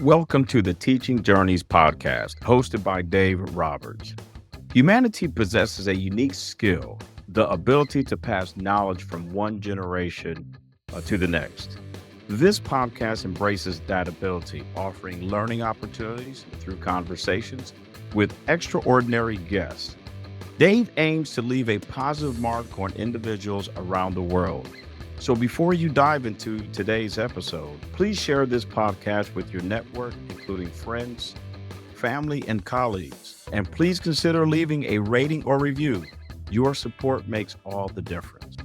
Welcome to the Teaching Journeys podcast, hosted by Dave Roberts. Humanity possesses a unique skill, the ability to pass knowledge from one generation to the next. This podcast embraces that ability, offering learning opportunities through conversations with extraordinary guests. Dave aims to leave a positive mark on individuals around the world. So before you dive into today's episode, please share this podcast with your network, including friends, family, and colleagues. And please consider leaving a rating or review. Your support makes all the difference.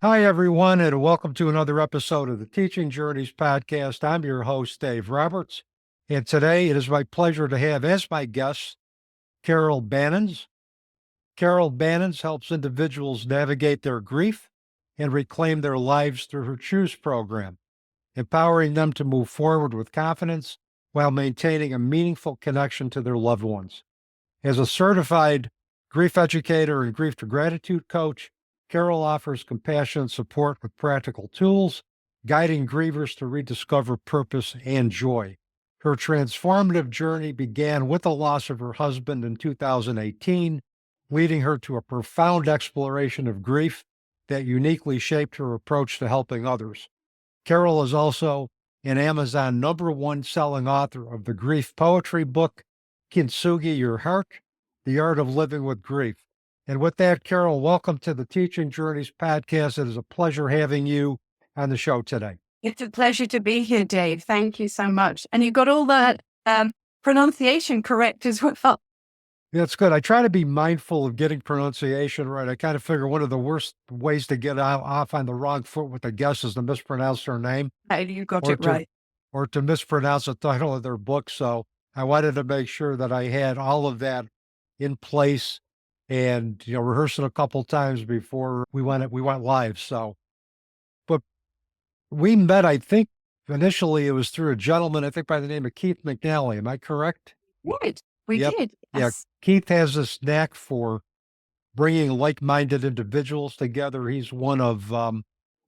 Hi, everyone, and welcome to another episode of the Teaching Journeys podcast. I'm your host, Dave Roberts, and today it is my pleasure to have as my guest, Carol Banens. Carol Banens helps individuals navigate their grief and reclaim their lives through her Choose program, empowering them to move forward with confidence while maintaining a meaningful connection to their loved ones. As a certified grief educator and grief to gratitude coach, Carol offers compassionate support with practical tools, guiding grievers to rediscover purpose and joy. Her transformative journey began with the loss of her husband in 2018, leading her to a profound exploration of grief that uniquely shaped her approach to helping others. Carol is also an Amazon #1 selling author of the grief poetry book, Kintsugi Your Heart, The Art of Living with Grief. And with that, Carol, welcome to the Teaching Journeys podcast. It is a pleasure having you on the show today. It's a pleasure to be here, Dave. Thank you so much. And you got all that pronunciation correct as well. That's good. I try to be mindful of getting pronunciation right. I kind of figure one of the worst ways to get off on the wrong foot with a guest is to mispronounce their name. You got it right. Or to mispronounce the title of their book. So I wanted to make sure that I had all of that in place and, rehearsing a couple times before we went live. So, but we met, I think, initially it was through a gentleman, I think by the name of Keith McNally. Am I correct? Right. We did. Yes. Yeah. Keith has this knack for bringing like-minded individuals together. He's one of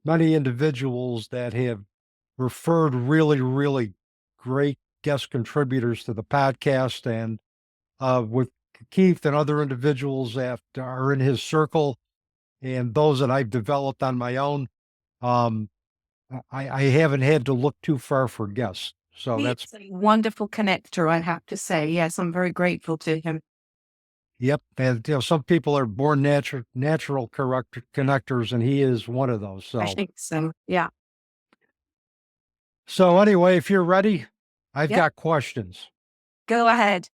many individuals that have referred really, really great guest contributors to the podcast. And with Keith and other individuals that are in his circle and those that I've developed on my own, I haven't had to look too far for guests. So that's a wonderful connector, I have to say. Yes, I'm very grateful to him. Yep. And, some people are born natural connectors, and he is one of those. So I think so. Yeah. So anyway, if you're ready, I've got questions. Go ahead.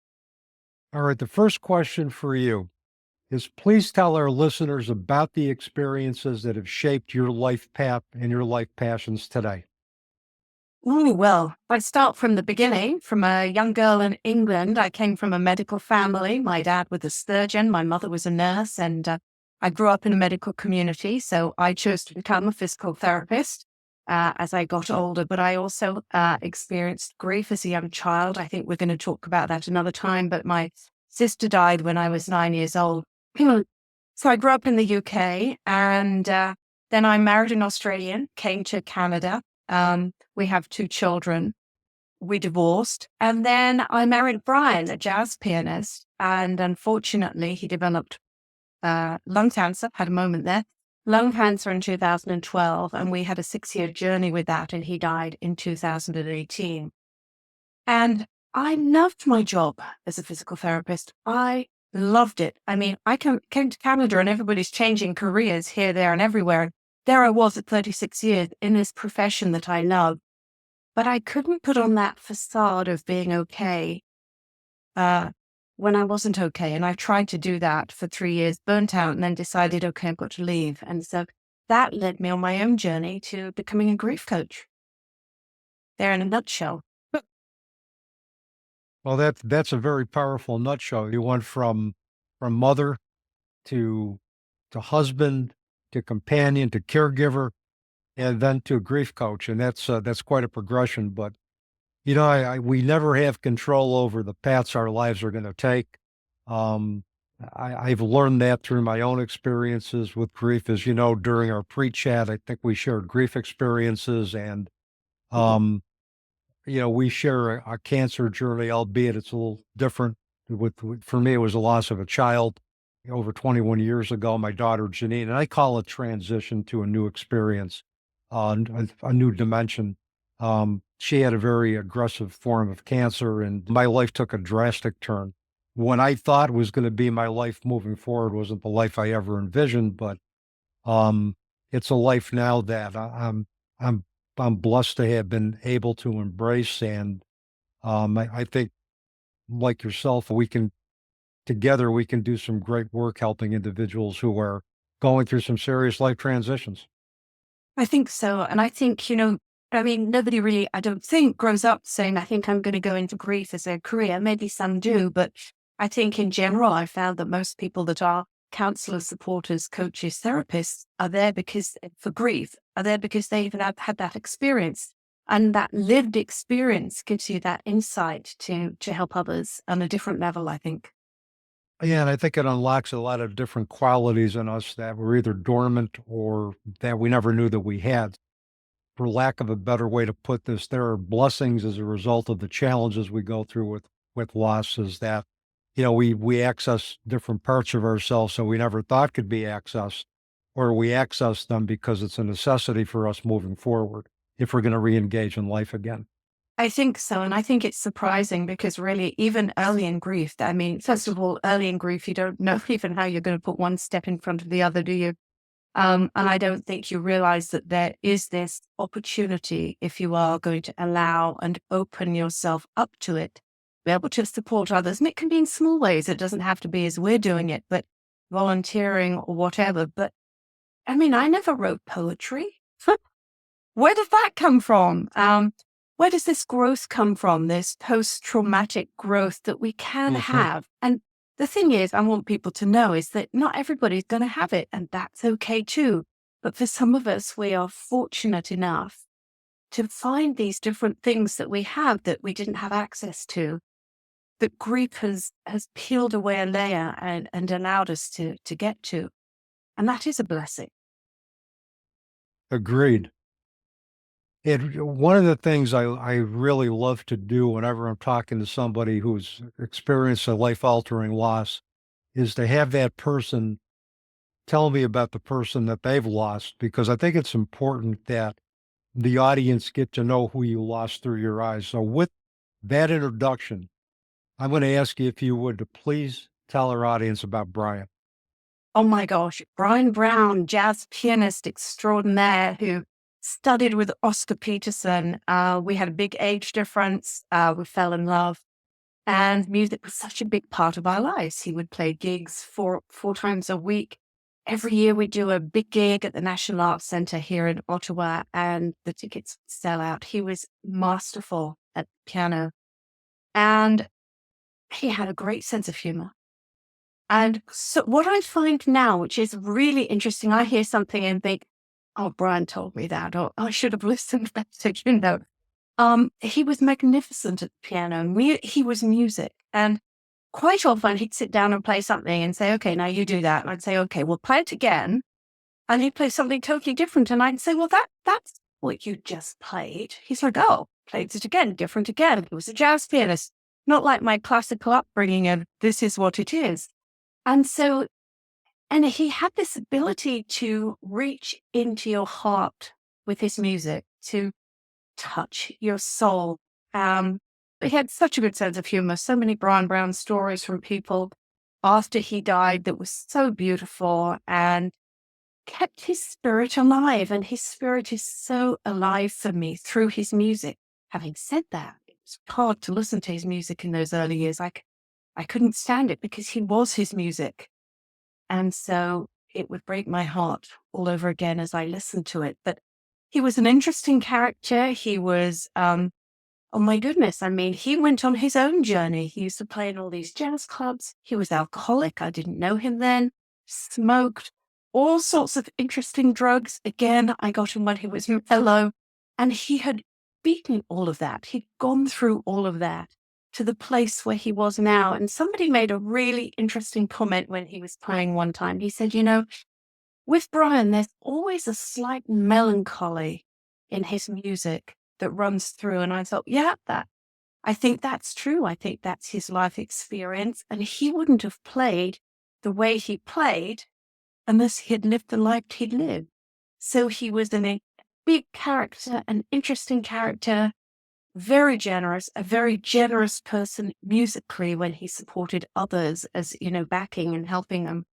All right. The first question for you is, please tell our listeners about the experiences that have shaped your life path and your life passions today. Oh, well, I start from the beginning. From a young girl in England, I came from a medical family. My dad was a surgeon. My mother was a nurse, and I grew up in a medical community. So I chose to become a physical therapist as I got older. But I also experienced grief as a young child. I think we're going to talk about that another time. But my sister died when I was 9 years old. So I grew up in the UK, and then I married an Australian, came to Canada. We have 2 children. We divorced. And then I married Brian, a jazz pianist. And unfortunately, he developed lung cancer, had a moment there, lung cancer in 2012. And we had a 6-year journey with that. And he died in 2018. And I loved my job as a physical therapist. I loved it. I mean, I came to Canada and everybody's changing careers here, there, and everywhere. There I was at 36 years in this profession that I love, but I couldn't put on that facade of being okay when I wasn't okay. And I tried to do that for 3 years, burnt out, and then decided, okay, I've got to leave. And so that led me on my own journey to becoming a grief coach. There in a nutshell. Well, that's a very powerful nutshell. You went from mother to husband, to companion, to caregiver, and then to a grief coach. And that's quite a progression. But, we never have control over the paths our lives are going to take. I've learned that through my own experiences with grief. As you know, during our pre-chat, I think we shared grief experiences, and we share a cancer journey, albeit it's a little different. For me, it was a loss of a child over 21 years ago, my daughter Janine, and I call it transition to a new experience, a new dimension. She had a very aggressive form of cancer, and my life took a drastic turn. What I thought was going to be my life moving forward wasn't the life I ever envisioned, but um, it's a life now that I'm I'm blessed to have been able to embrace. And I think, like yourself, together we can do some great work helping individuals who are going through some serious life transitions. I think so. And I think, nobody really, I don't think, grows up saying, I think I'm going to go into grief as a career. Maybe some do, but I think in general, I found that most people that are counselors, supporters, coaches, therapists are there for grief, are there because they even have had that experience. And that lived experience gives you that insight to help others on a different level, I think. Yeah, and I think it unlocks a lot of different qualities in us that were either dormant or that we never knew that we had. For lack of a better way to put this, there are blessings as a result of the challenges we go through with losses that, we access different parts of ourselves that we never thought could be accessed, or we access them because it's a necessity for us moving forward if we're going to re-engage in life again. I think so. And I think it's surprising because really, even early in grief, first of all, early in grief, you don't know even how you're going to put one step in front of the other, do you? And I don't think you realize that there is this opportunity if you are going to allow and open yourself up to it, be able to support others. And it can be in small ways. It doesn't have to be as we're doing it, but volunteering or whatever. But I never wrote poetry. Where did that come from? Where does this growth come from? This post-traumatic growth that we can have. And the thing is, I want people to know is that not everybody's going to have it, and that's okay too. But for some of us, we are fortunate enough to find these different things that we have that we didn't have access to, that grief has peeled away a layer and allowed us to get to. And that is a blessing. Agreed. One of the things I really love to do whenever I'm talking to somebody who's experienced a life-altering loss is to have that person tell me about the person that they've lost, because I think it's important that the audience get to know who you lost through your eyes. So with that introduction, I'm going to ask you if you would to please tell our audience about Brian. Oh my gosh, Brian Brown, jazz pianist extraordinaire who studied with Oscar Peterson. We had a big age difference. We fell in love, and music was such a big part of our lives. He would play gigs four times a week. Every year we do a big gig at the National Arts Centre here in Ottawa, and the tickets sell out. He was masterful at piano, and he had a great sense of humor. And so what I find now, which is really interesting, I hear something and think, oh, Brian told me that, or I should have listened better, he was magnificent at the piano, and he was music. And quite often he'd sit down and play something and say, okay, now you do that. And I'd say, okay, we'll play it again. And he'd play something totally different. And I'd say, well, that's what you just played. He's like, oh, played it again, different again. He was a jazz pianist, not like my classical upbringing and this is what it is. And so, and he had this ability to reach into your heart with his music, to touch your soul. He had such a good sense of humor, so many Brian Brown stories from people after he died that was so beautiful and kept his spirit alive. And his spirit is so alive for me through his music. Having said that, it was hard to listen to his music in those early years. I couldn't stand it because he was his music. And so it would break my heart all over again as I listened to it. But he was an interesting character. He was, oh my goodness. He went on his own journey. He used to play in all these jazz clubs. He was alcoholic. I didn't know him then. Smoked all sorts of interesting drugs. Again, I got him when he was mellow. And he had beaten all of that. He'd gone through all of that. to the place where he was now. And somebody made a really interesting comment when he was playing one time. He said, with Brian, there's always a slight melancholy in his music that runs through. And I thought, I think that's true. I think that's his life experience. And he wouldn't have played the way he played unless he had lived the life he'd lived. So he was a big character, an interesting character, very generous, a very generous person musically when he supported others as, backing and helping them.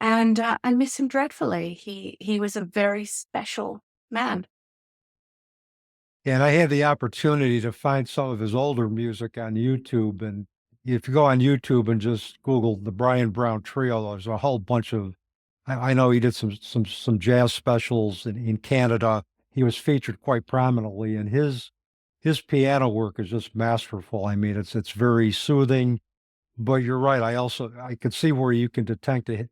And I miss him dreadfully. He was a very special man. And I had the opportunity to find some of his older music on YouTube. And if you go on YouTube and just Google the Brian Brown Trio, there's a whole bunch of, I know he did some jazz specials in Canada. He was featured quite prominently, and his piano work is just masterful. I mean, it's very soothing. But you're right. I could see where you can detect a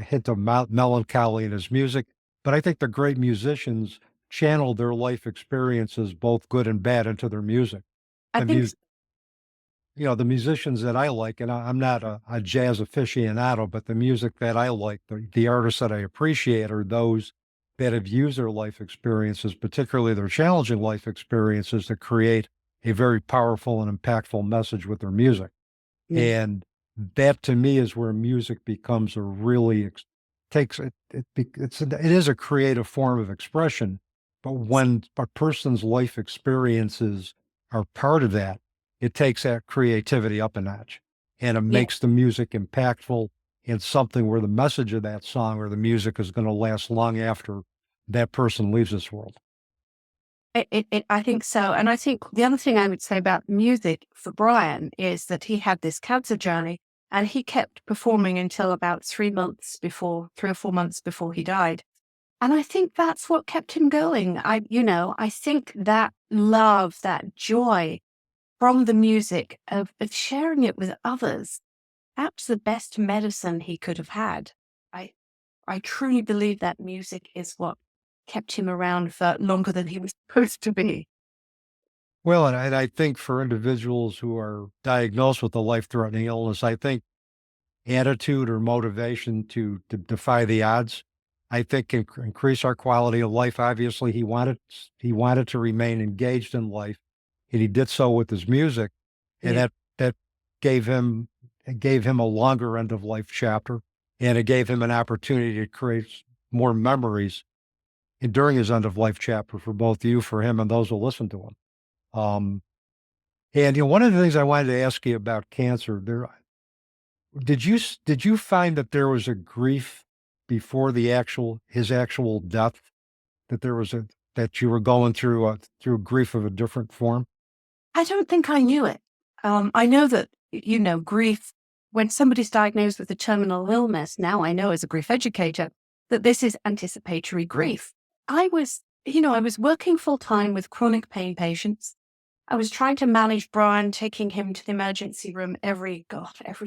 hint of melancholy in his music. But I think the great musicians channel their life experiences, both good and bad, into their music. I think The musicians that I like, and I'm not a jazz aficionado, but the music that I like, the artists that I appreciate are those that have used their life experiences, particularly their challenging life experiences, to create a very powerful and impactful message with their music. And that to me is where music becomes it is a creative form of expression. But when a person's life experiences are part of that, it takes that creativity up a notch, and it makes the music impactful and something where the message of that song or the music is going to last long after that person leaves this world. I think so. And I think the other thing I would say about music for Brian is that he had this cancer journey and he kept performing until about 3 or 4 months before he died. And I think that's what kept him going. I think that love, that joy from the music of sharing it with others, that's the best medicine he could have had. I truly believe that music is what kept him around for longer than he was supposed to be. Well, and I think for individuals who are diagnosed with a life-threatening illness, I think attitude or motivation to defy the odds, I think can increase our quality of life. Obviously, he wanted to remain engaged in life, and he did so with his music, and that gave him a longer end of life chapter, and it gave him an opportunity to create more memories during his end of life chapter for both you, for him, and those who listen to him. And one of the things I wanted to ask you about cancer, did you find that there was a grief before his actual death, that you were going through grief of a different form? I don't think I knew it. I know that, grief, when somebody's diagnosed with a terminal illness, now I know as a grief educator that this is anticipatory grief. I was working full time with chronic pain patients. I was trying to manage Brian, taking him to the emergency room every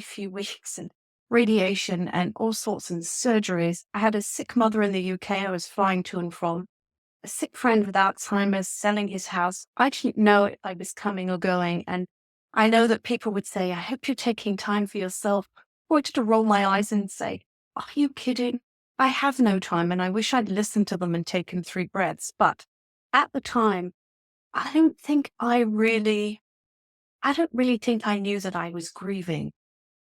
few weeks, and radiation and all sorts of surgeries. I had a sick mother in the UK I was flying to and from, a sick friend with Alzheimer's selling his house. I didn't know if I was coming or going. And I know that people would say, I hope you're taking time for yourself. I wanted to roll my eyes and say, are you kidding? I have no time, and I wish I'd listened to them and taken 3 breaths. But at the time, I don't really think I knew that I was grieving.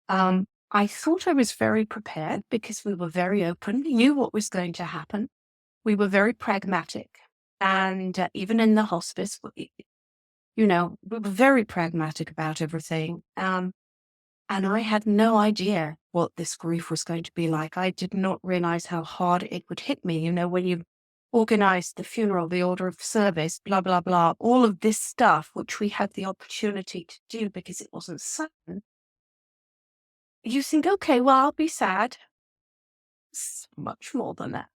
I thought I was very prepared because we were very open. We knew what was going to happen. We were very pragmatic. And even in the hospice, we were very pragmatic about everything. And I had no idea what this grief was going to be like. I did not realize how hard it would hit me. When you organize the funeral, the order of service, blah, blah, blah, all of this stuff, which we had the opportunity to do because it wasn't sudden. You think, okay, well, I'll be sad. It's much more than that.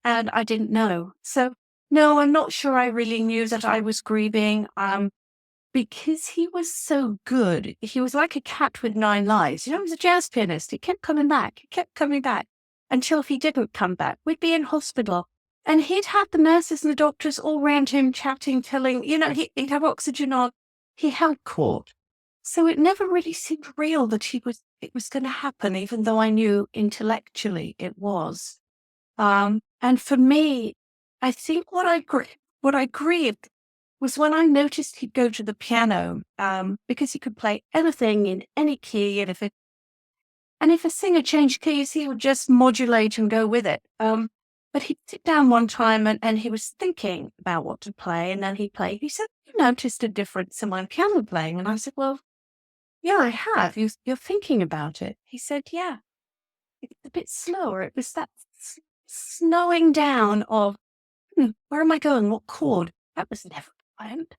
And I didn't know. So, no, I'm not sure I really knew that I was grieving. Because he was so good. He was like a cat with 9 lives. He was a jazz pianist. He kept coming back. Until he didn't come back. We'd be in hospital. And he'd have the nurses and the doctors all around him chatting, telling, he'd have oxygen on. He held court. So it never really seemed real that it was going to happen, even though I knew intellectually it was. And for me, I think what I grieved was when I noticed he'd go to the piano, because he could play anything in any key, and if a singer changed keys, he would just modulate and go with it. But he'd sit down one time and he was thinking about what to play, and then he'd play. He said, "You noticed a difference in my piano playing?" And I said, "Well, yeah, I have. You're thinking about it." He said, "Yeah, it's a bit slower. It was that slowing down of, where am I going? What chord? That was never planned."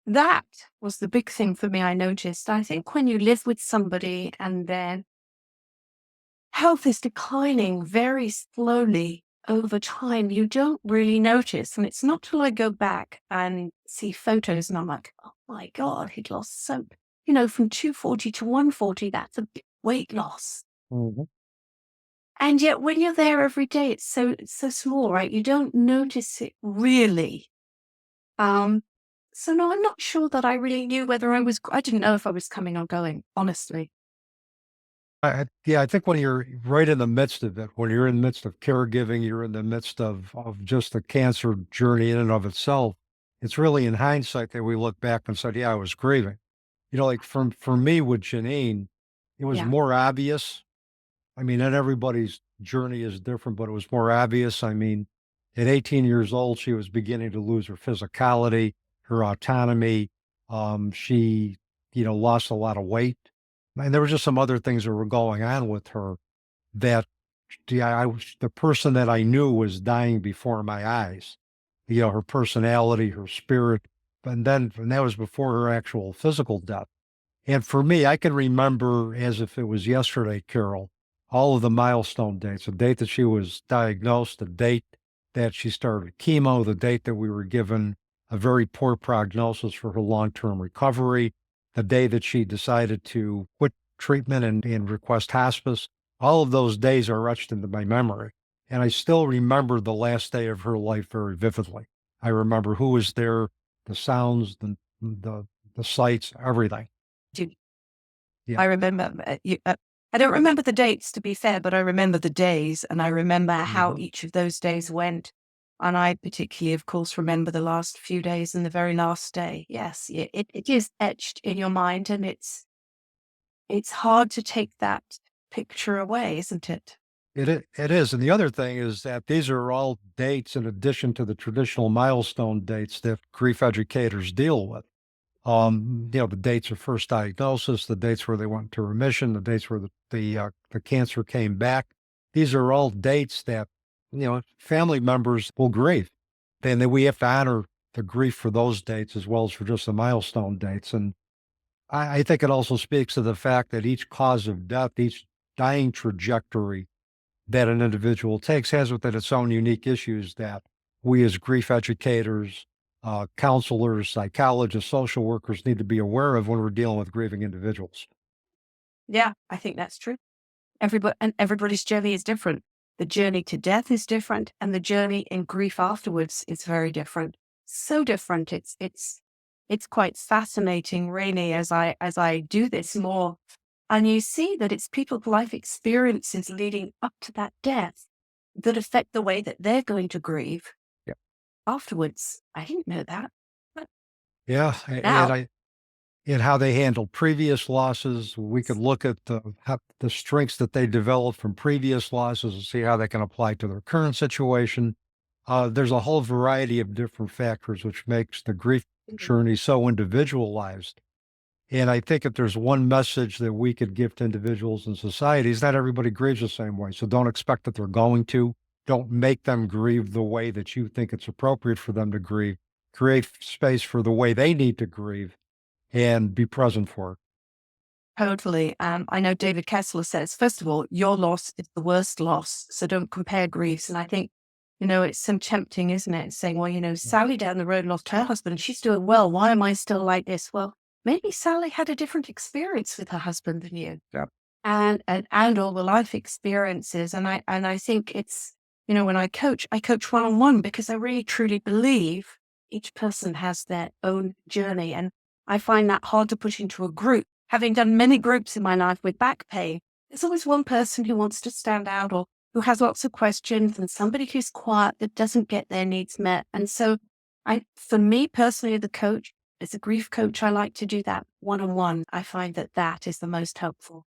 That was the big thing for me, I noticed. I think when you live with somebody and their health is declining very slowly over time, you don't really notice. And it's not till I go back and see photos and I'm like, oh my God, he'd lost so, from 240 to 140, that's a big weight loss. Mhm. And yet when you're there every day, it's so small, right? You don't notice it really. So no, I'm not sure that I really knew whether I didn't know if I was coming or going, honestly. Yeah, I think when you're right in the midst of it, when you're in the midst of caregiving, you're in the midst of just the cancer journey in and of itself. It's really in hindsight that we look back and said, yeah, I was grieving. Like for me with Janine, it was Yeah. more obvious. I mean, and everybody's journey is different, but it was more obvious. I mean, at 18 years old, she was beginning to lose her physicality, her autonomy. She, lost a lot of weight. And there were just some other things that were going on with her that the person that I knew was dying before my eyes. Her personality, her spirit, and that was before her actual physical death. And for me, I can remember as if it was yesterday, Carol, all of the milestone dates, the date that she was diagnosed, the date that she started chemo, the date that we were given a very poor prognosis for her long-term recovery, the day that she decided to quit treatment and request hospice. All of those days are etched into my memory. And I still remember the last day of her life very vividly. I remember who was there, the sounds, the sights, everything. Yeah. I remember, I don't remember the dates to be fair, but I remember the days and I remember how each of those days went. And I particularly, of course, remember the last few days and the very last day. Yes, it is etched in your mind, and it's hard to take that picture away, isn't it? It is. And the other thing is that these are all dates in addition to the traditional milestone dates that grief educators deal with. The dates of first diagnosis, the dates where they went into remission, the dates where the cancer came back. These are all dates that, family members will grieve. And then we have to honor the grief for those dates as well as for just the milestone dates. And I think it also speaks to the fact that each cause of death, each dying trajectory that an individual takes has within its own unique issues that we as grief educators, counselors, psychologists, social workers need to be aware of when we're dealing with grieving individuals. Yeah, I think that's true. Everybody's journey is different. The journey to death is different, and the journey in grief afterwards is very different. So different. It's quite fascinating, really, as I do this more. And you see that it's people's life experiences leading up to that death that affect the way that they're going to grieve Yeah. afterwards. I didn't know that. But Yeah. now, And how they handled previous losses. We could look at the strengths that they developed from previous losses and see how they can apply to their current situation. There's a whole variety of different factors which makes the grief journey so individualized. And I think if there's one message that we could give to individuals and societies, not everybody grieves the same way. So don't expect that they're going to. Don't make them grieve the way that you think it's appropriate for them to grieve. Create space for the way they need to grieve and be present for it. totally. I know David Kessler says, first of all, your loss is the worst loss. So don't compare griefs. And I think, it's so tempting, isn't it? Saying, well, Sally down the road lost her husband. She's doing well. Why am I still like this? Well, maybe Sally had a different experience with her husband than you. Yeah. And all the life experiences. And I think it's, when I coach one-on-one because I really truly believe each person has their own journey. And I find that hard to put into a group. Having done many groups in my life with back pain, there's always one person who wants to stand out or who has lots of questions and somebody who's quiet that doesn't get their needs met. And so for me personally, the coach, as a grief coach, I like to do that one-on-one. I find that that is the most helpful.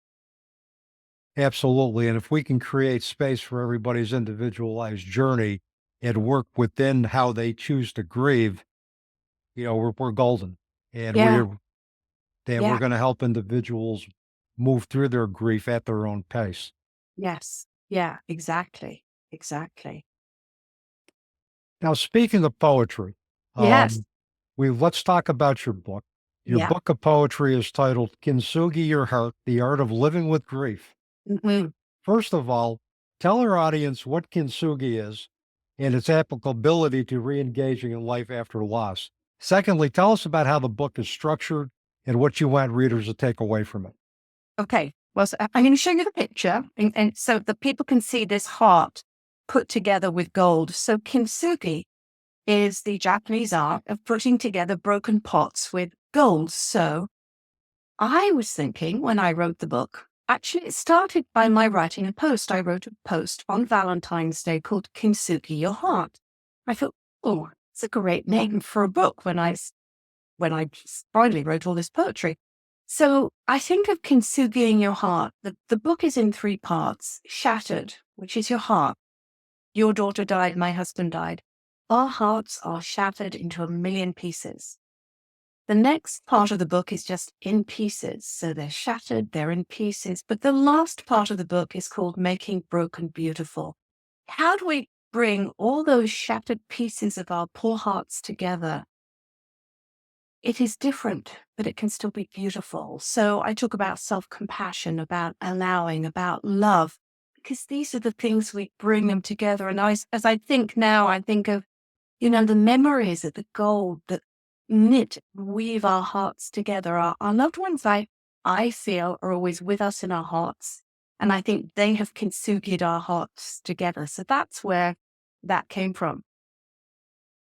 Absolutely. And if we can create space for everybody's individualized journey and work within how they choose to grieve, we're golden. And Yeah. we're going to help individuals move through their grief at their own pace. Yes. Yeah, exactly. Exactly. Now, speaking of poetry, Yes. let's talk about your book. Your Yeah. book of poetry is titled Kintsugi Your Heart, The Art of Living with Grief. Mhm. First of all, tell our audience what kintsugi is and its applicability to re-engaging in life after loss. Secondly, tell us about how the book is structured and what you want readers to take away from it. Okay. Well, so I'm going to show you the picture, and so that people can see this heart put together with gold. So kintsugi is the Japanese art of putting together broken pots with gold. So I was thinking when I wrote the book, actually, it started by my writing a post. I wrote a post on Valentine's Day called Kintsugi Your Heart. I thought, oh, it's a great name for a book when I finally wrote all this poetry. So I think of Kintsugiing Your Heart. The book is in 3 parts. Shattered, which is your heart. Your daughter died, my husband died. Our hearts are shattered into a million pieces. The next part of the book is just in pieces. So they're shattered, they're in pieces. But the last part of the book is called Making Broken Beautiful. How do we bring all those shattered pieces of our poor hearts together? It is different, but it can still be beautiful. So I talk about self-compassion, about allowing, about love, because these are the things we bring them together. And as I think now, I think of, the memories of the gold that weave our hearts together. Our loved ones, I feel, are always with us in our hearts. And I think they have kintsugied our hearts together. So that's where that came from.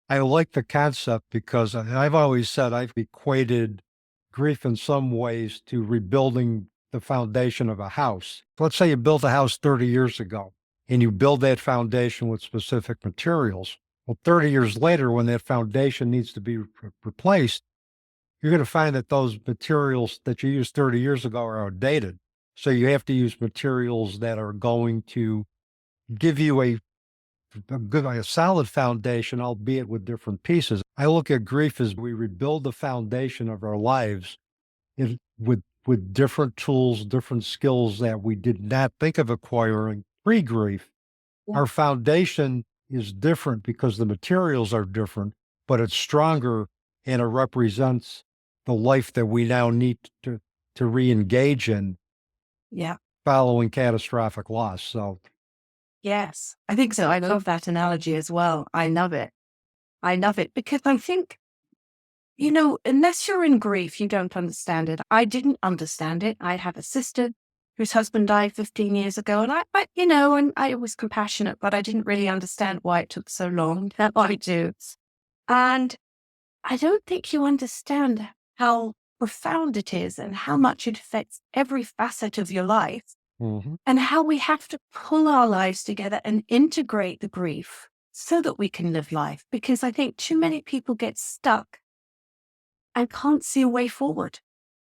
I like the concept because I've always said I've equated grief in some ways to rebuilding the foundation of a house. Let's say you built a house 30 years ago and you build that foundation with specific materials. Well, 30 years later, when that foundation needs to be replaced, you're going to find that those materials that you used 30 years ago are outdated. So you have to use materials that are going to give you a solid foundation, albeit with different pieces. I look at grief as we rebuild the foundation of our lives with different tools, different skills that we did not think of acquiring pre-grief. Yeah. Our foundation is different because the materials are different, but it's stronger and it represents the life that we now need to re-engage in following catastrophic loss. So yes, I think so. I love that analogy as well. I love it. I love it because I think, unless you're in grief, you don't understand it. I didn't understand it. I have a sister whose husband died 15 years ago, and I was compassionate, but I didn't really understand why it took so long. Now I do. And I don't think you understand how profound it is and how much it affects every facet of your life. And how we have to pull our lives together and integrate the grief so that we can live life. Because I think too many people get stuck and can't see a way forward.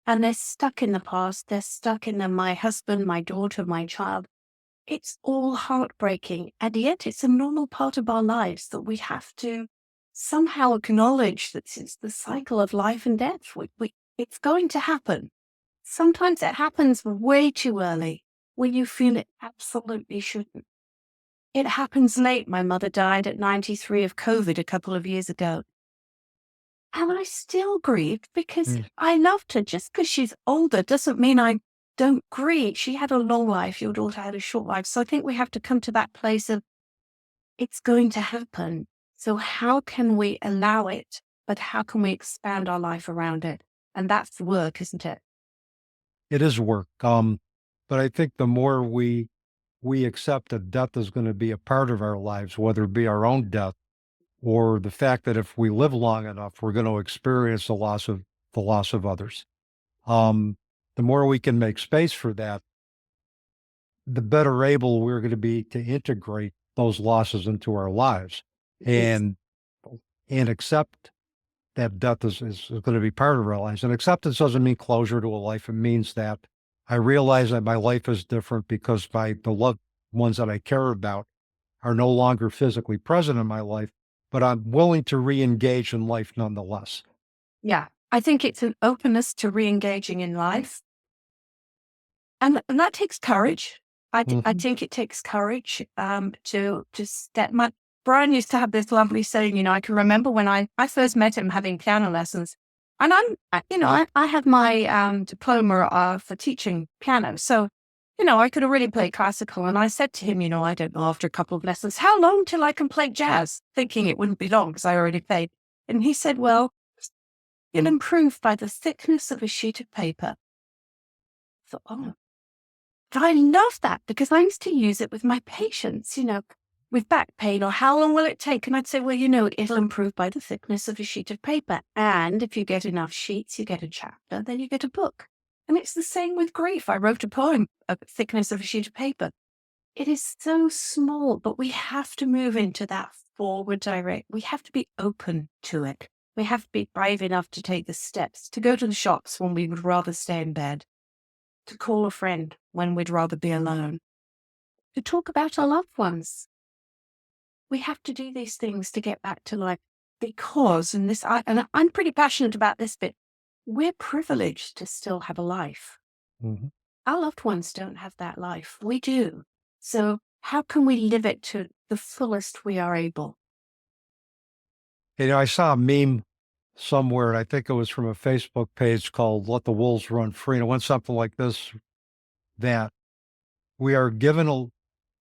And they're stuck in the past. They're stuck in my husband, my daughter, my child. It's all heartbreaking. And yet it's a normal part of our lives that we have to somehow acknowledge that it's the cycle of life and death. It's going to happen. Sometimes it happens way too early, when you feel it absolutely shouldn't. It happens late. My mother died at 93 of COVID a couple of years ago. And I still grieved because I loved her. Just because she's older doesn't mean I don't grieve. She had a long life. Your daughter had a short life. So I think we have to come to that place of it's going to happen. So how can we allow it? But how can we expand our life around it? And that's the work, isn't it? It is work. But I think the more we accept that death is going to be a part of our lives, whether it be our own death or the fact that if we live long enough, we're going to experience the loss of the loss of others. The more we can make space for that, the better able we're going to be to integrate those losses into our lives and accept that death is going to be part of our lives. And acceptance doesn't mean closure to a life. It means that I realize that my life is different because the loved ones that I care about are no longer physically present in my life, but I'm willing to re-engage in life nonetheless. Yeah. I think it's an openness to re-engaging in life. And that takes courage. I think it takes courage to step. Brian used to have this lovely saying, I can remember when I first met him having piano lessons. And I had my diploma for teaching piano. So, I could already play classical. And I said to him, I don't know, after a couple of lessons, how long till I can play jazz? Thinking it wouldn't be long because I already played. And he said, well, you'll improve by the thickness of a sheet of paper. I thought, oh. But I love that because I used to use it with my patients, with back pain or how long will it take? And I'd say, well, it'll improve by the thickness of a sheet of paper. And if you get enough sheets, you get a chapter, then you get a book. And it's the same with grief. I wrote a poem of the thickness of a sheet of paper. It is so small, but we have to move into that forward direct. We have to be open to it. We have to be brave enough to take the steps, to go to the shops when we would rather stay in bed, to call a friend when we'd rather be alone, to talk about our loved ones. We have to do these things to get back to life because, and I'm pretty passionate about this bit, we're privileged to still have a life. Mm-hmm. Our loved ones don't have that life. We do. So how can we live it to the fullest we are able? I saw a meme somewhere, and I think it was from a Facebook page called Let the Wolves Run Free. And it went something like this, that we are given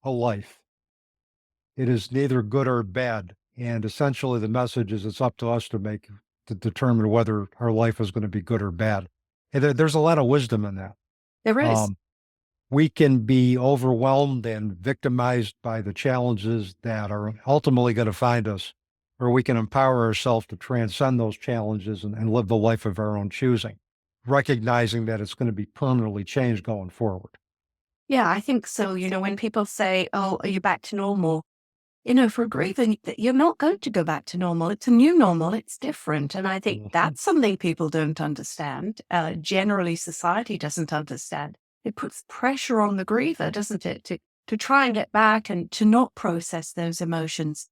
a life. It is neither good or bad. And essentially the message is it's up to us to determine whether our life is going to be good or bad. And there's a lot of wisdom in that. There is. We can be overwhelmed and victimized by the challenges that are ultimately going to find us, or we can empower ourselves to transcend those challenges and live the life of our own choosing, recognizing that it's going to be permanently changed going forward. Yeah, I think so. When people say, oh, are you back to normal? For grieving, you're not going to go back to normal. It's a new normal. It's different. And I think that's something people don't understand. Generally, society doesn't understand. It puts pressure on the griever, doesn't it, to try and get back and to not process those emotions.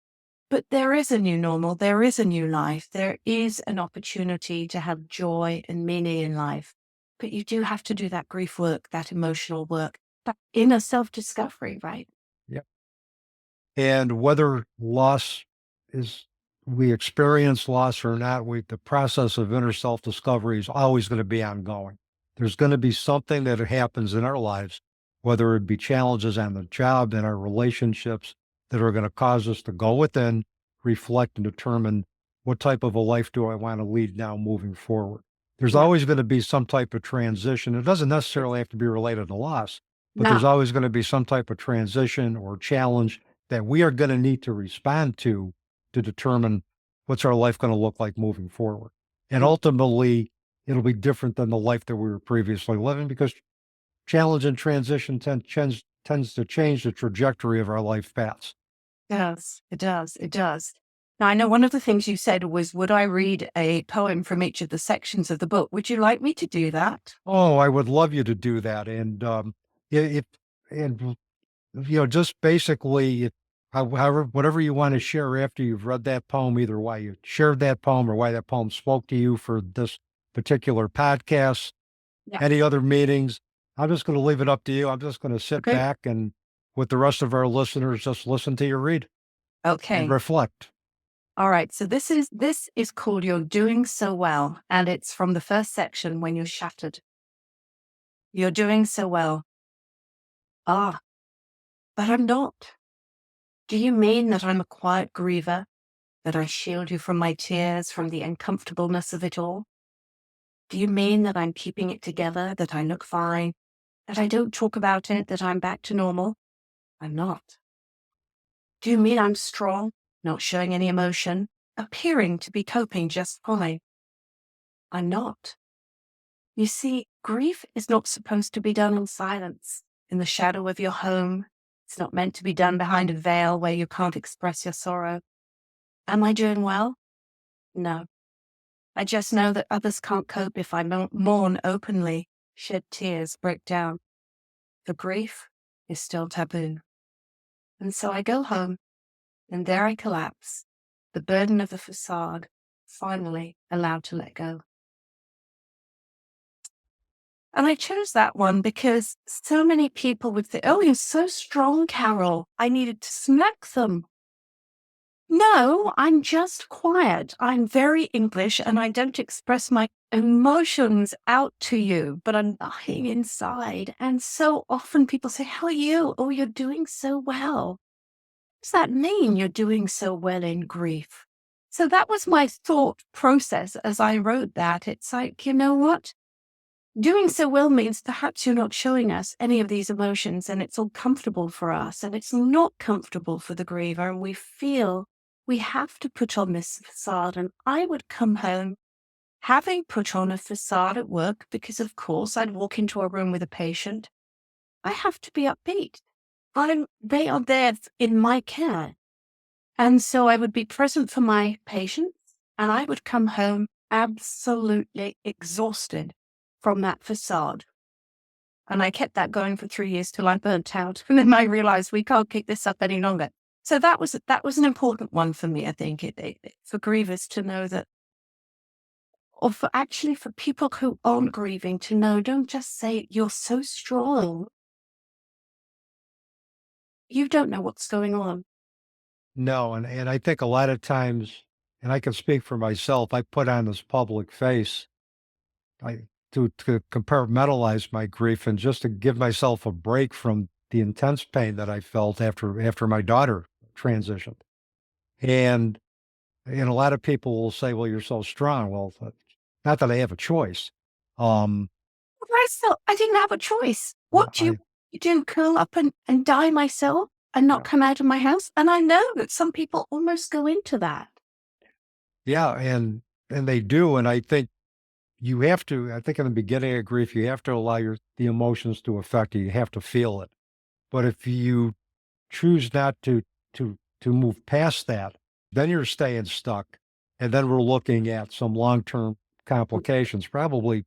But there is a new normal. There is a new life. There is an opportunity to have joy and meaning in life. But you do have to do that grief work, that emotional work, that inner self-discovery, right? Yep. And whether we experience loss or not, the process of inner self-discovery is always going to be ongoing. There's going to be something that happens in our lives, whether it be challenges on the job, in our relationships, that are going to cause us to go within, reflect, and determine what type of a life do I want to lead now moving forward. There's always going to be some type of transition. It doesn't necessarily have to be related to loss, but there's always going to be some type of transition or challenge that we are going to need to respond to determine what's our life going to look like moving forward. And ultimately, it'll be different than the life that we were previously living, because challenge and transition tends to change the trajectory of our life paths. It does. Now, I know one of the things you said was, would I read a poem from each of the sections of the book? Would you like me to do that? Oh, I would love you to do that. And just basically, however, whatever you want to share after you've read that poem, either why you shared that poem or why that poem spoke to you for this particular podcast, any other meetings, I'm just going to leave it up to you. I'm just going to sit back and with the rest of our listeners, just listen to you read. Okay. And reflect. All right. So this is called You're Doing So Well. And it's from the first section, When You're Shattered. You're doing so well. But I'm not. Do you mean that I'm a quiet griever? That I shield you from my tears, from the uncomfortableness of it all? Do you mean that I'm keeping it together, that I look fine, that I don't talk about it, that I'm back to normal? I'm not. Do you mean I'm strong, not showing any emotion, appearing to be coping just fine? I'm not. You see, grief is not supposed to be done in silence, in the shadow of your home. It's not meant to be done behind a veil where you can't express your sorrow. Am I doing well? No. I just know that others can't cope if I mourn openly, shed tears, break down. The grief is still taboo. And so I go home, and there I collapse, the burden of the facade finally allowed to let go. And I chose that one because so many people would say, "Oh, you're so strong, Carol." I needed to smack them. No, I'm just quiet. I'm very English and I don't express my emotions out to you, but I'm dying inside. And so often people say, "How are you?" "Oh, you're doing so well." What does that mean, you're doing so well in grief? So that was my thought process as I wrote that. It's like, you know what? Doing so well means perhaps you're not showing us any of these emotions and it's all comfortable for us and it's not comfortable for the griever and we feel we have to put on this facade. And I would come home having put on a facade at work because of course I'd walk into a room with a patient. I have to be upbeat. They are there in my care. And so I would be present for my patients and I would come home absolutely exhausted from that facade. And I kept that going for 3 years till I burnt out. And then I realized we can't keep this up any longer. So that was an important one for me, I think, for grievers to know that, or for people who aren't grieving to know, don't just say, "You're so strong." You don't know what's going on. No, and I think a lot of times, and I can speak for myself, I put on this public face I to compartmentalize my grief and just to give myself a break from the intense pain that I felt after my daughter transitioned. And a lot of people will say, "Well, you're so strong." Well, not that I have a choice. Um, I didn't have a choice. yeah, What do you do? Curl up and die myself and not yeah, come out of my house? And I know that some people almost go into that. yeah, and they do, and I think you have to. I think in the beginning of grief, you have to allow the emotions to affect you. You have to feel it. But if you choose not to move past that, then you're staying stuck, and then we're looking at some long-term complications, probably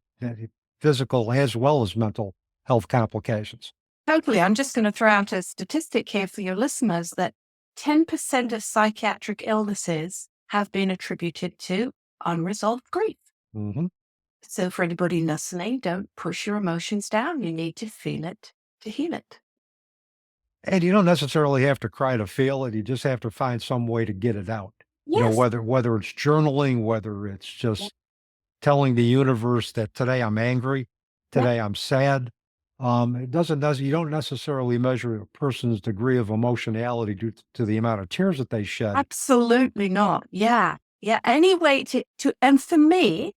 physical as well as mental health complications. Totally. I'm just going to throw out a statistic here for your listeners that 10% of psychiatric illnesses have been attributed to unresolved grief. Hmm. So for anybody listening, don't push your emotions down. You need to feel it to heal it. And you don't necessarily have to cry to feel it. You just have to find some way to get it out. Yes. Whether it's journaling, whether it's Yeah. just telling the universe that today I'm angry, Yeah. today I'm sad. It does you don't necessarily measure a person's degree of emotionality due to the amount of tears that they shed. Absolutely not. Yeah. Yeah. Any way and for me,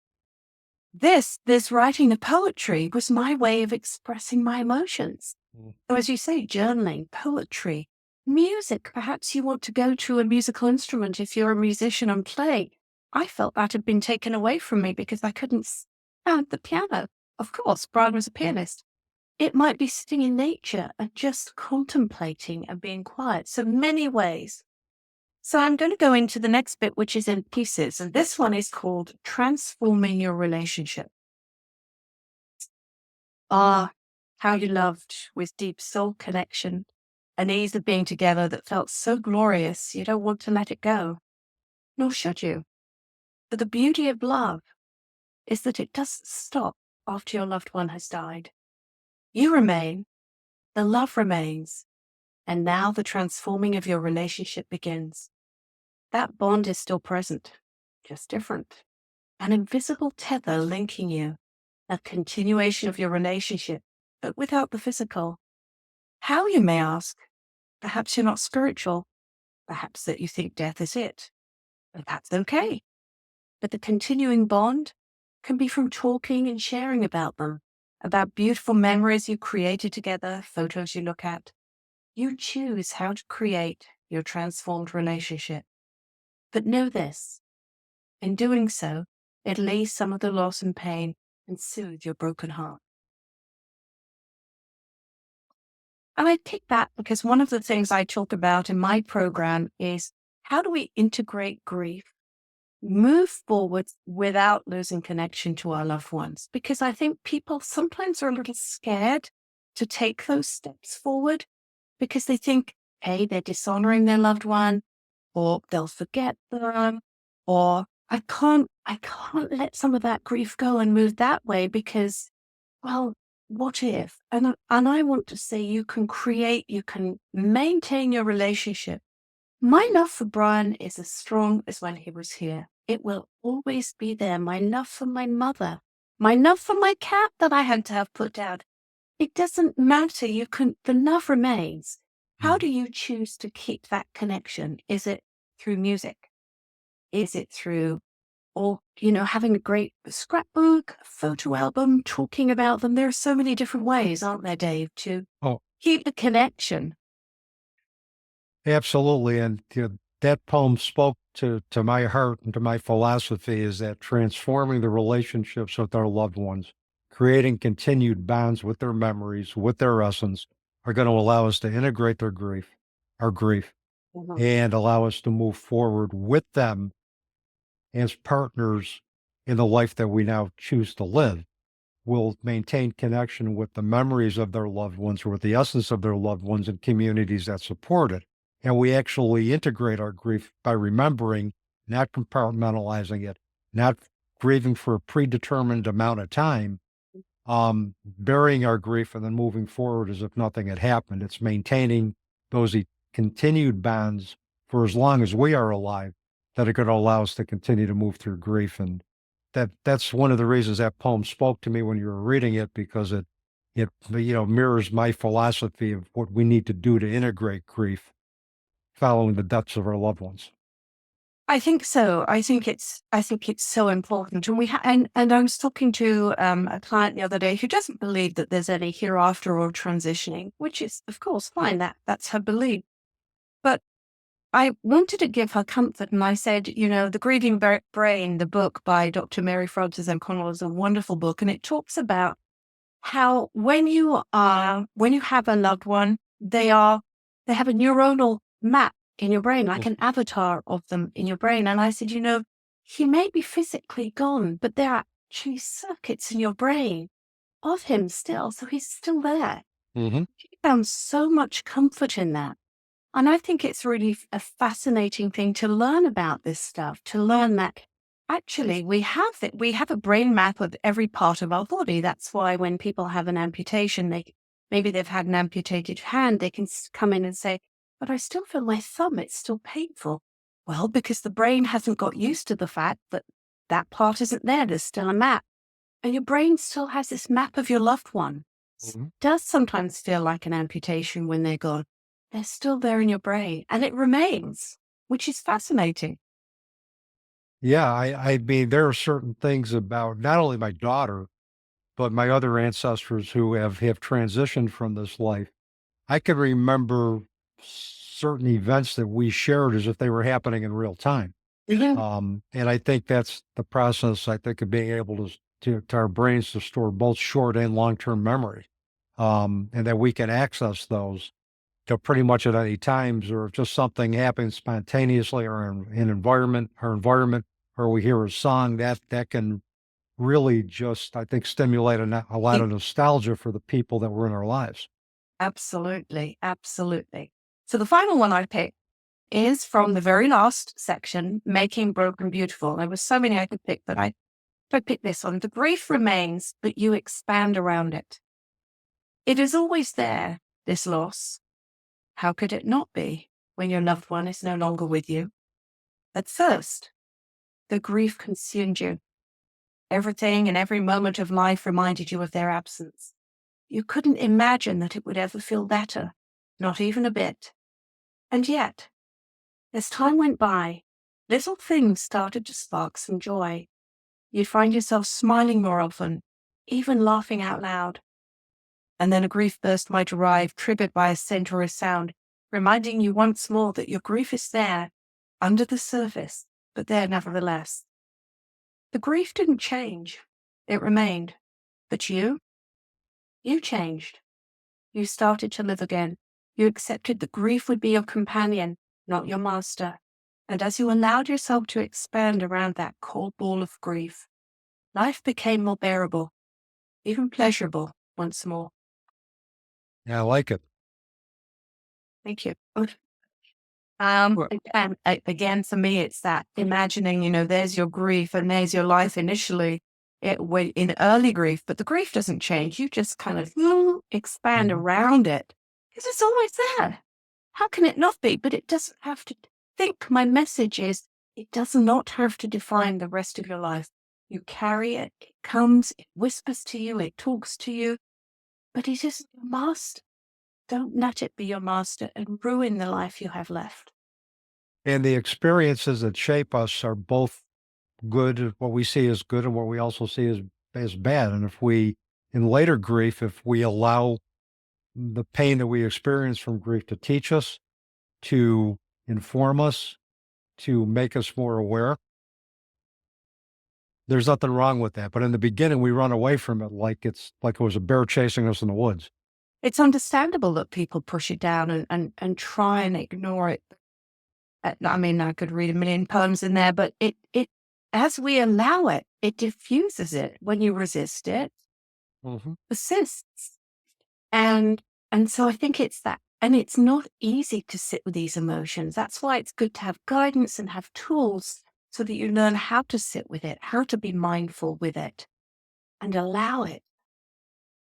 this writing the poetry was my way of expressing my emotions. Mm. So as you say, journaling, poetry, music. Perhaps you want to go to a musical instrument if you're a musician and play. I felt that had been taken away from me because I couldn't stand the piano. Of course, Brian was a pianist. It might be sitting in nature and just contemplating and being quiet. So many ways. So I'm going to go into the next bit, which is in pieces. And this one is called Transforming Your Relationship. Ah, how you loved with deep soul connection, an ease of being together that felt so glorious you don't want to let it go. Nor should you. But the beauty of love is that it doesn't stop after your loved one has died. You remain, the love remains, and now the transforming of your relationship begins. That bond is still present, just different. An invisible tether linking you, a continuation of your relationship, but without the physical. How, you may ask? Perhaps you're not spiritual. Perhaps that you think death is it. And that's okay. But the continuing bond can be from talking and sharing about them, about beautiful memories you created together, photos you look at. You choose how to create your transformed relationship. But know this, in doing so, It'll ease some of the loss and pain and soothe your broken heart. And I pick that because one of the things I talk about in my program is how do we integrate grief, move forward without losing connection to our loved ones? Because I think people sometimes are a little scared to take those steps forward because they think, A, they're dishonoring their loved one, or they'll forget them, or I can't let some of that grief go and move that way because, well, what if? And I want to say you can maintain your relationship. My love for Brian is as strong as when he was here. It will always be there. My love for my mother, my love for my cat that I had to have put down. It doesn't matter. The love remains. How do you choose to keep that connection? Is it through music? Is it through, or, having a great scrapbook, a photo album, talking about them? There are so many different ways, aren't there, Dave, to keep the connection? Absolutely. And that poem spoke to my heart and to my philosophy, is that transforming the relationships with our loved ones, creating continued bonds with their memories, with their essence, are going to allow us to integrate our grief, and allow us to move forward with them as partners in the life that we now choose to live. Will maintain connection with the memories of their loved ones, or with the essence of their loved ones, and communities that support it. And we actually integrate our grief by remembering, not compartmentalizing it, not grieving for a predetermined amount of time, burying our grief and then moving forward as if nothing had happened. It's maintaining those continued bonds for as long as we are alive that are going to allow us to continue to move through grief. And that's one of the reasons that poem spoke to me when you were reading it, because it mirrors my philosophy of what we need to do to integrate grief following the deaths of our loved ones. I think so. I think it's so important. And I was talking to a client the other day who doesn't believe that there's any hereafter or transitioning, which is, of course, fine. That's her belief. But I wanted to give her comfort, and I said, The Grieving Brain, the book by Dr. Mary Frances O'Connell, is a wonderful book, and it talks about how when you have a loved one, they have a neuronal map in your brain, like an avatar of them in your brain. And I said, he may be physically gone, but there are actually circuits in your brain of him still, so he's still there. She found so much comfort in that. And I think it's really a fascinating thing to learn about this stuff, to learn that actually we have a brain map of every part of our body. That's why when people have an amputation, maybe they've had an amputated hand, they can come in and say, but I still feel my thumb, it's still painful. Well, because the brain hasn't got used to the fact that that part isn't there. There's still a map. And your brain still has this map of your loved one. It does sometimes feel like an amputation when they're gone. They're still there in your brain, and it remains, which is fascinating. Yeah, I mean, there are certain things about not only my daughter, but my other ancestors who have transitioned from this life. I can remember certain events that we shared as if they were happening in real time. And I think that's the process, I think, of being able to our brains to store both short and long-term memory, and that we can access those pretty much at any times, or if just something happens spontaneously, or in an environment, or we hear a song that can really just, I think, stimulate a lot of nostalgia for the people that were in our lives. Absolutely. Absolutely. So the final one I picked is from the very last section, Making Broken Beautiful. There were so many I could pick, but I picked this one. The grief remains, but you expand around it. It is always there, this loss. How could it not be when your loved one is no longer with you? At first, the grief consumed you. Everything and every moment of life reminded you of their absence. You couldn't imagine that it would ever feel better, not even a bit. And yet, as time went by, little things started to spark some joy. You'd find yourself smiling more often, even laughing out loud. And then a grief burst might arrive, triggered by a scent or a sound, reminding you once more that your grief is there, under the surface, but there nevertheless. The grief didn't change. It remained. But you changed. You started to live again. You accepted that grief would be your companion, not your master. And as you allowed yourself to expand around that cold ball of grief, life became more bearable, even pleasurable once more. Yeah, I like it. Thank you. Well, And again, for me, it's that imagining, there's your grief and there's your life initially in early grief, but the grief doesn't change. You just kind of expand mhm. around it because it's always there. How can it not be? But it doesn't have to. Think my message is it does not have to define the rest of your life. You carry it, it comes, it whispers to you, it talks to you, but it isn't your master. Don't let it be your master and ruin the life you have left. And the experiences that shape us are both good, what we see as good and what we also see as bad. And if we, in later grief, if we allow the pain that we experience from grief to teach us, to inform us, to make us more aware, there's nothing wrong with that. But in the beginning, we run away from it like it was a bear chasing us in the woods. It's understandable that people push it down and try and ignore it. I mean, I could read a million poems in there, but it as we allow it, it diffuses it. When you resist it, Mm-hmm. persists. And so I think it's that. And it's not easy to sit with these emotions. That's why it's good to have guidance and have tools so that you learn how to sit with it, how to be mindful with it and allow it.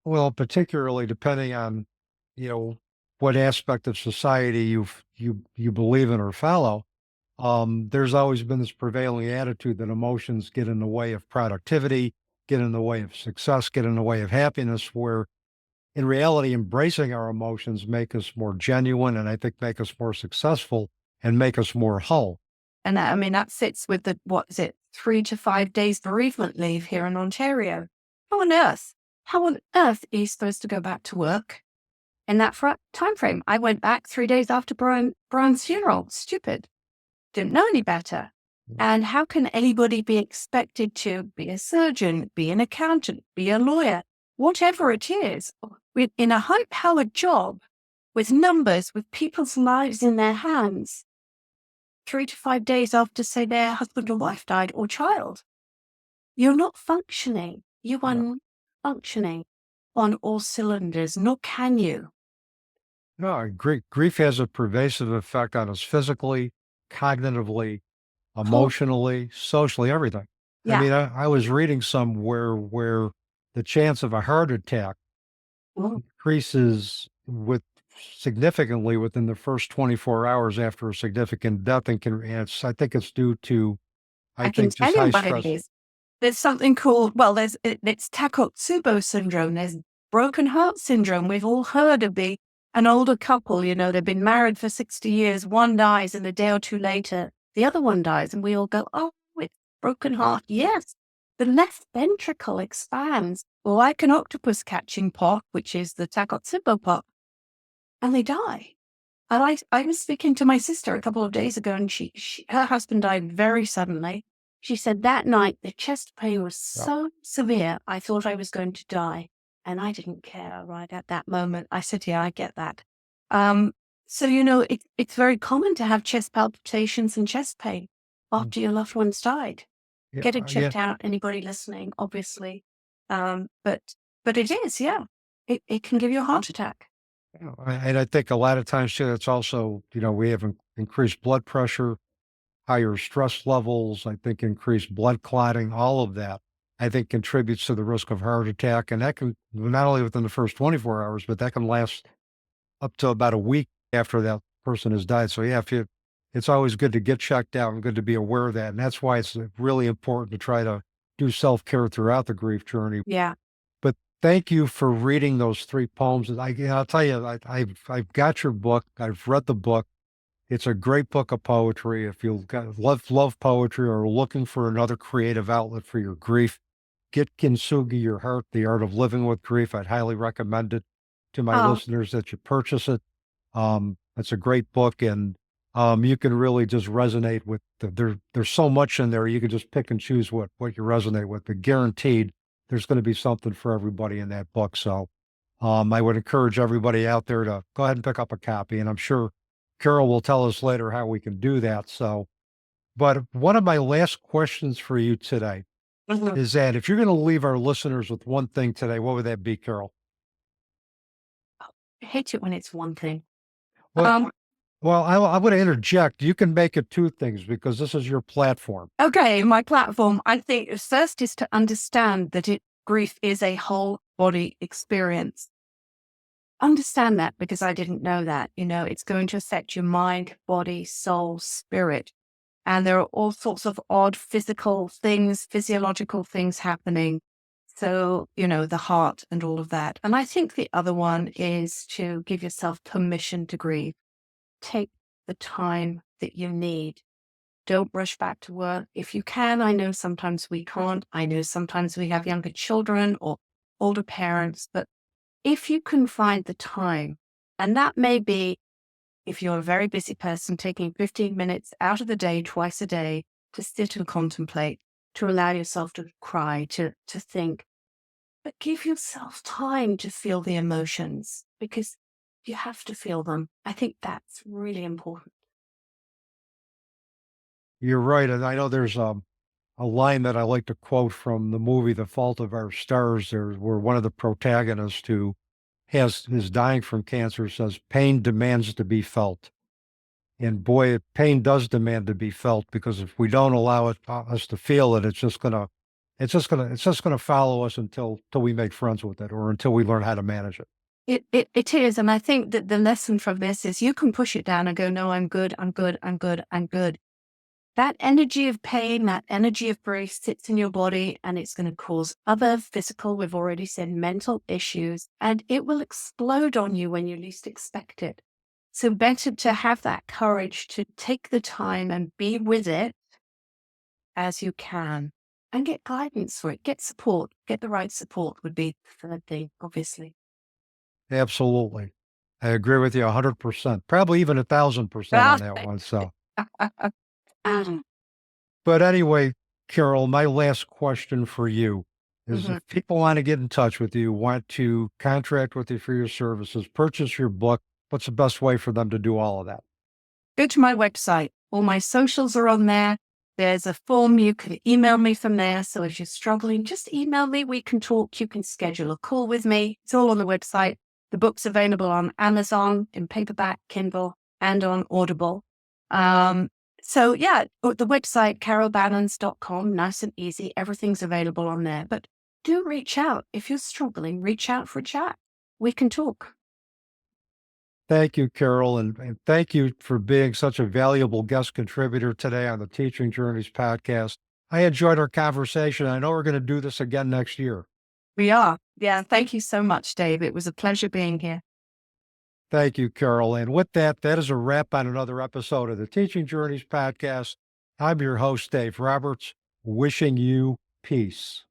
Well, particularly depending on, what aspect of society you believe in or follow. There's always been this prevailing attitude that emotions get in the way of productivity, get in the way of success, get in the way of happiness, where in reality, embracing our emotions make us more genuine and I think make us more successful and make us more whole. And that, I mean, that fits with the, 3 to 5 days bereavement leave here in Ontario. How on earth? How on earth are you supposed to go back to work in that time frame? I went back 3 days after Brian's funeral. Stupid. Didn't know any better. And how can anybody be expected to be a surgeon, be an accountant, be a lawyer, whatever it is, in a high-powered job with numbers, with people's lives in their hands, 3 to 5 days after, say, their husband or wife died or child? You're not functioning. You are not functioning on all cylinders, nor can you. No, grief has a pervasive effect on us physically, cognitively, emotionally, socially, everything. I Yeah. mean, I was reading somewhere where the chance of a heart attack increases significantly within the first 24 hours after a significant death, I think it's due to, I can tell just you high what it stress. is. There's something called, it's Takotsubo syndrome. There's broken heart syndrome. We've all heard of an older couple, they've been married for 60 years. One dies and a day or two later, the other one dies. And we all go, oh, it's broken heart. Yes. The left ventricle expands like an octopus catching pot, which is the Takotsubo pot, and they die. And I was speaking to my sister a couple of days ago, and her husband died very suddenly. She said that night the chest pain was so severe, I thought I was going to die. And I didn't care right at that moment. I said, yeah, I get that. So, it's very common to have chest palpitations and chest pain after your loved one's died. Yeah, Get it checked out, anybody listening, obviously. But it is, yeah. It can give you a heart attack. And I think a lot of times too, it's also, we have increased blood pressure, higher stress levels, I think increased blood clotting, all of that, I think contributes to the risk of heart attack. And that can not only within the first 24 hours, but that can last up to about a week after that person has died. So yeah, it's always good to get checked out and good to be aware of that. And that's why it's really important to try to do self-care throughout the grief journey. Yeah. But thank you for reading those 3 poems. I'll tell you, I've got your book. I've read the book. It's a great book of poetry. If you love poetry or are looking for another creative outlet for your grief, get Kintsugi Your Heart, The Art of Living with Grief. I'd highly recommend it to my listeners that you purchase it. It's a great book, and you can really just resonate with there's so much in there. You can just pick and choose what you resonate with, but guaranteed there's going to be something for everybody in that book. So, I would encourage everybody out there to go ahead and pick up a copy. And I'm sure Carol will tell us later how we can do that. So, but one of my last questions for you today Mhm. is that if you're going to leave our listeners with one thing today, what would that be, Carol? I hate it when it's one thing. Well, Um, I'm going to interject. You can make it two things because this is your platform. okay, my platform, I think first is to understand that grief is a whole body experience. Understand that, because I didn't know that. It's going to affect your mind, body, soul, spirit. And there are all sorts of odd physical things, physiological things happening. So, the heart and all of that. And I think the other one is to give yourself permission to grieve. Take the time that you need. Don't rush back to work. If you can, I know sometimes we can't. I know sometimes we have younger children or older parents, but if you can find the time, and that may be, if you're a very busy person, taking 15 minutes out of the day, twice a day, to sit and contemplate, to allow yourself to cry, to think, but give yourself time to feel the emotions, because you have to feel them. I think that's really important. You're right. And I know there's a line that I like to quote from the movie The Fault of Our Stars, there where one of the protagonists who is dying from cancer says, pain demands to be felt. And boy, pain does demand to be felt, because if we don't allow us to feel it, it's just gonna follow us until we make friends with it, or until we learn how to manage it. It is. And I think that the lesson from this is you can push it down and go, no, I'm good, I'm good, I'm good, I'm good. That energy of pain, that energy of grief sits in your body, and it's going to cause other physical, we've already said, mental issues, and it will explode on you when you least expect it. So better to have that courage to take the time and be with it as you can, and get guidance for it, get support, get the right support would be the third thing, obviously. Absolutely. I agree with you 100%, probably even 1,000% on that one. So, Um, but anyway, Carol, my last question for you is, mhm. if people want to get in touch with you, want to contract with you for your services, purchase your book, what's the best way for them to do all of that? Go to my website. All my socials are on there. There's a form. You can email me from there. So if you're struggling, just email me. We can talk. You can schedule a call with me. It's all on the website. The book's available on Amazon in paperback, Kindle, and on Audible. So yeah, the website, carolbanens.com, nice and easy. Everything's available on there. But do reach out. If you're struggling, reach out for a chat. We can talk. Thank you, Carol, and thank you for being such a valuable guest contributor today on the Teaching Journeys podcast. I enjoyed our conversation. I know we're going to do this again next year. We are. Yeah. Thank you so much, Dave. It was a pleasure being here. Thank you, Carol. And with that, that is a wrap on another episode of the Teaching Journeys podcast. I'm your host, Dave Roberts, wishing you peace.